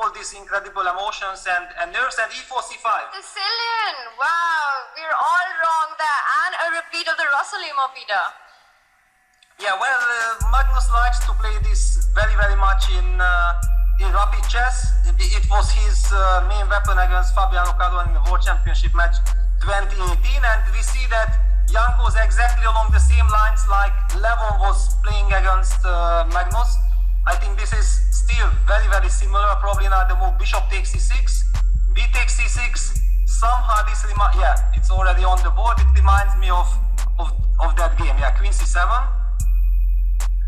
all these incredible emotions and nerves, and e4, c5. Sicilian! Wow, we're all wrong there. And a repeat of the Rossolimo, Peter. Yeah, well, Magnus likes to play this very, very much in rapid chess. It was his main weapon against Fabiano Caruana in the World Championship match 2018, and we see that Jan goes exactly along the same lines like Levon was playing against Magnus. I think this is still very, very similar. Probably not the move bishop takes c6, b takes c6. Somehow this it's already on the board. It reminds me of that game. Yeah, queen c7.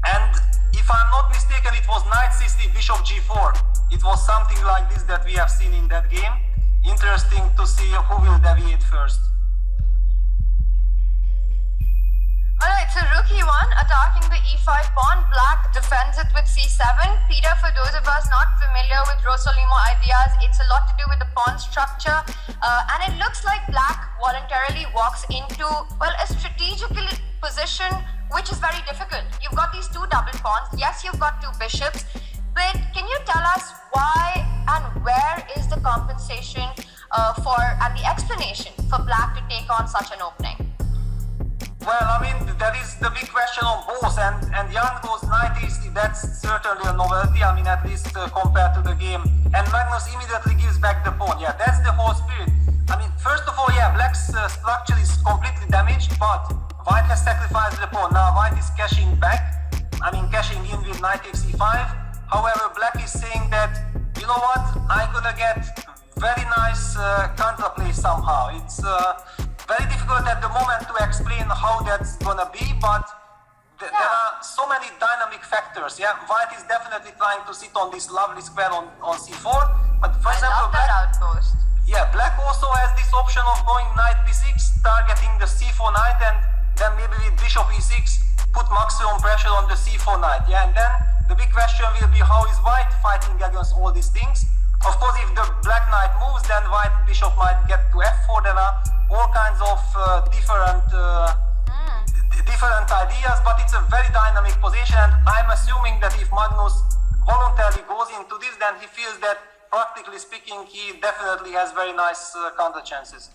And if I'm not mistaken, it was knight c3, bishop g4. It was something like this that we have seen in that game. Interesting to see who will deviate first. Alright, so rook e1 attacking the e5 pawn. Black defends it with c7. Peter, for those of us not familiar with Rossolimo ideas, it's a lot to do with the pawn structure. And it looks like Black voluntarily walks into, well, a strategical position which is very difficult. You've got these two double pawns. Yes, you've got two bishops. But can you tell us why and where is the compensation and the explanation for Black to take on such an opening? Well, I mean, that is the big question on both, and Jan goes knight e3, that's certainly a novelty, I mean, at least compared to the game. And Magnus immediately gives back the pawn. Yeah, that's the whole spirit. I mean, first of all, yeah, Black's structure is completely damaged, but White has sacrificed the pawn. Now White is cashing back, I mean, cashing in with knight takes e5. However, Black is saying that, you know what, I'm gonna get very nice counterplay somehow. It's very difficult at the moment to explain how that's gonna be, but there are so many dynamic factors. Yeah, White is definitely trying to sit on this lovely square on c4, but for example, Black also has this option of going knight b6, targeting the c4 knight, and then maybe with bishop e6 put maximum pressure on the c4 knight. Yeah, and then the big question will be, how is White fighting against all these things? Of course, if the Black knight moves, then White bishop might get to f4. There are all kinds of different ideas, but it's a very dynamic position, and I'm assuming that if Magnus voluntarily goes into this, then he feels that, practically speaking, he definitely has very nice counter chances.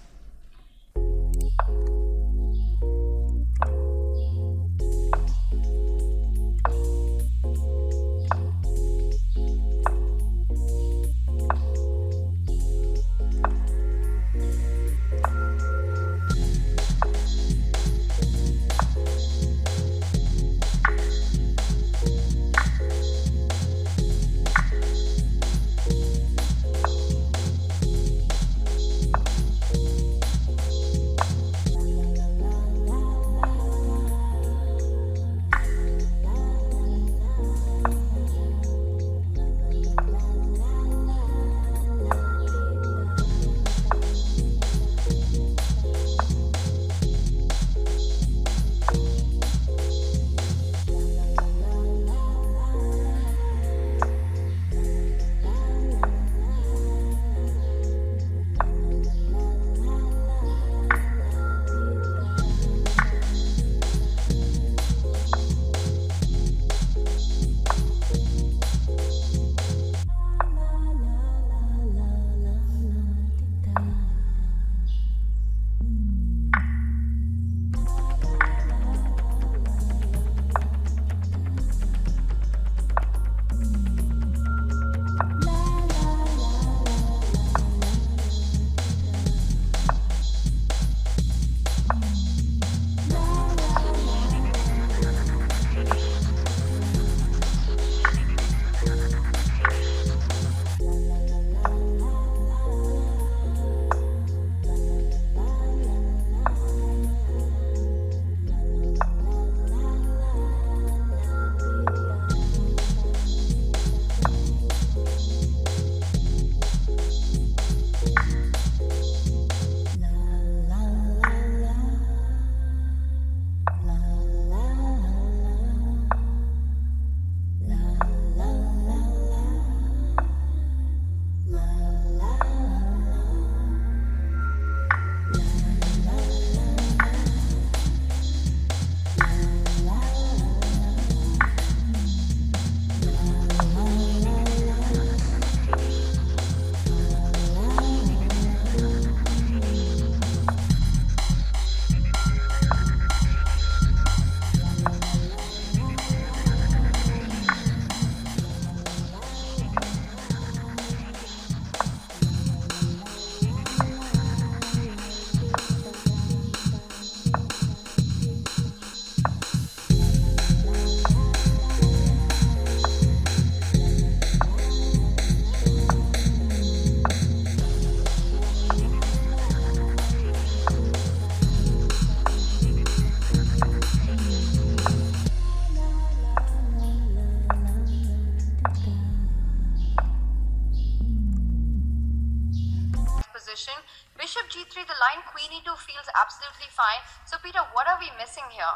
position. Bishop g3, the line queen e2 feels absolutely fine. So Peter, what are we missing here?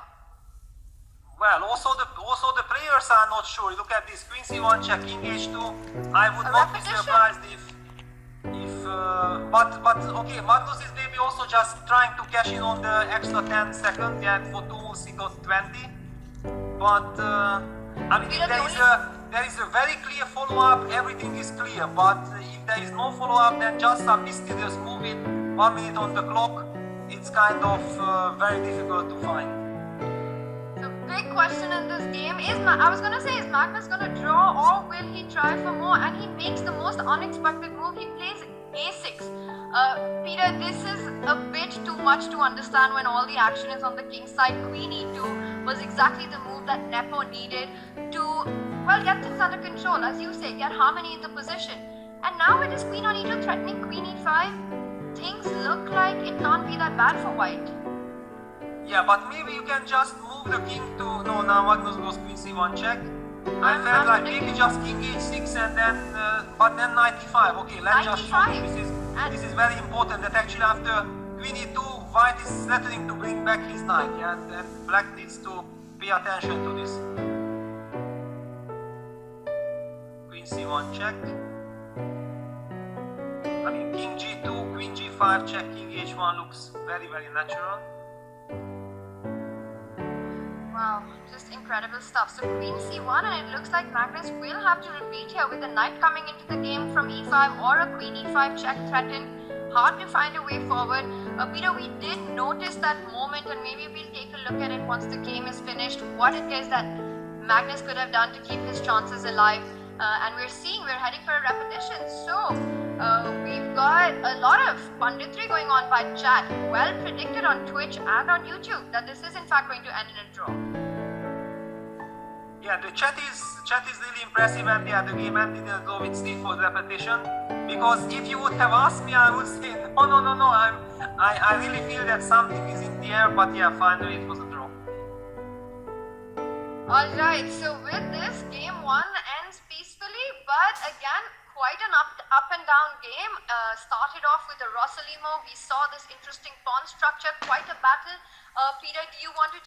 Well, also the players are not sure. Look at this: Queen c1 check, King h2. I would not be surprised but okay, Magnus is maybe also just trying to cash in on the extra 10 seconds. Yeah, for 2 moves he got 20. But I mean, if there is a very clear follow-up, everything is clear. But if there is no follow-up, then just some mysterious move with 1 minute on the clock, it's kind of very difficult to find. The big question in this game is, I was gonna say, is Magnus gonna draw or will he try for more? And he makes the most unexpected move. He plays a6. Peter, this is a bit too much to understand when all the action is on the king side. Queen e2 was exactly the move that Nepo needed to, well, get things under control, as you say, get harmony in the position. And now it is queen on e2 threatening queen e5. Things look like it can't be that bad for white. Yeah, but maybe you can just move the king to... No, now Magnus goes queen c1 check. I felt like maybe just king h6 and then... but then knight e5. Okay, let's just show you. This is very important, that actually after queen e2, white is threatening to bring back his knight. Yeah, and black needs to pay attention to this. Queen c1 check. I mean, king g2, queen g5 check, king h1 looks very, very natural. Wow, just incredible stuff. So queen c1, and it looks like Magnus will have to repeat here with the knight coming into the game from e5 or a queen e5 check threatened. Hard to find a way forward. Peter, we did notice that moment, and maybe we'll take a look at it once the game is finished, what it is that Magnus could have done to keep his chances alive. And we're heading for a repetition. So we've got a lot of punditry going on by chat. Well predicted on Twitch and on YouTube that this is in fact going to end in a draw. Yeah, the chat is really impressive, and yeah, the game ended in a draw with Steve for the repetition. Because if you would have asked me, I would say no. I really feel that something is in the air, but yeah, finally it was a draw. Alright, so with this, game 1 ends peacefully, but again, quite an up and down game. Started off with the Rossolimo. We saw this interesting pawn structure, quite a battle. Peter, do you want to